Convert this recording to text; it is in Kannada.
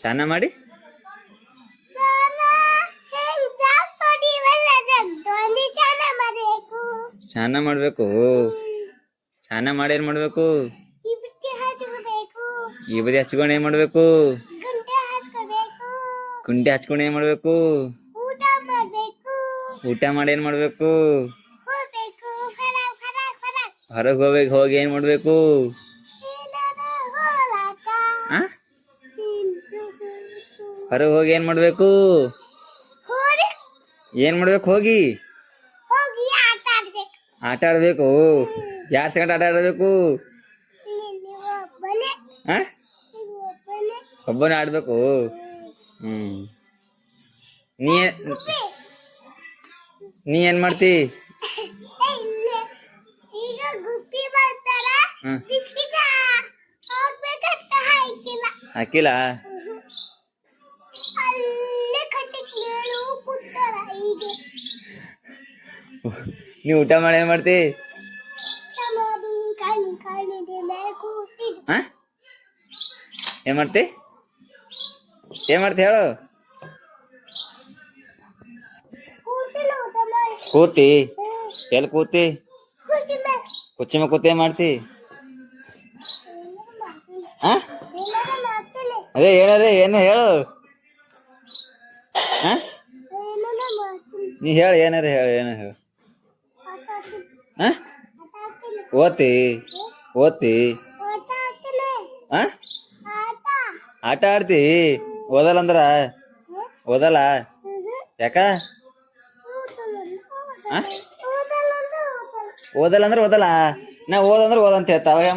ಸ್ನಾನ ಮಾಡಿ ಸ್ನಾನ ಮಾಡ್ಬೇಕು. ಸ್ನಾನ ಮಾಡಿ ಏನ್ ಮಾಡ್ಬೇಕು? ಈ ಬದಿ ಹಚ್ಕೊಂಡು ಏನ್ ಮಾಡ್ಬೇಕು? ಕುಂಡೆ ಹಚ್ಕೊಂಡು ಏನ್ ಮಾಡ್ಬೇಕು? ಊಟ ಮಾಡಿ ಏನ್ ಮಾಡ್ಬೇಕು? ಹೊರಗೆ ಹೋಗ್ಬೇಕು. ಹೋಗಿ ಏನ್ ಮಾಡ್ಬೇಕು? ಹೊರಗೆ ಹೋಗಿ ಏನ್ ಮಾಡ್ಬೇಕು? ಏನ್ ಮಾಡ್ಬೇಕು? ಹೋಗಿ ಆಟ ಆಡ್ಬೇಕು. ಯಾರ ಸಂಗಟ ಆಟ ಆಡ್ಬೇಕು? ಒಬ್ಬನೇ ಆಡ್ಬೇಕು. ನೀ ನೀ ಏನ್ ಮಾಡ್ತಿ? ಹಾಕಿಲ್ಲ. ನೀ ಊಟ ಮಾಡಿ ಏನ್ ಮಾಡ್ತಿ? ಏನ್ ಮಾಡ್ತಿ? ಏನ್ ಮಾಡ್ತಿ ಹೇಳು? ಕೂತಿ ಎಲ್ಲಿ ಕೂತಿ? ಕುಚ್ಚಿ ಮೇಲೆ ಕೂತಿ ಏನ್ ಮಾಡ್ತಿ? ಅದೇ ಏನಾರ ಏನು ಹೇಳು. ನೀ ಹೇಳು, ಏನಾರ ಹೇಳು. ಏನಾರ ಹೇಳು. ಓದ್ತಿ ಓದ್ತಿ ಆಟ ಆಡ್ತಿ? ಓದಲ್ಲ ಅಂದ್ರ ಓದಲ್ಲ? ಯಾಕ? ಓದಲ್ಲ ಅಂದ್ರೆ ಓದಲ್ಲ. ನಾ ಓದಂದ್ರೆ ಓದಂತ ಹೇಳ್ತಾವ.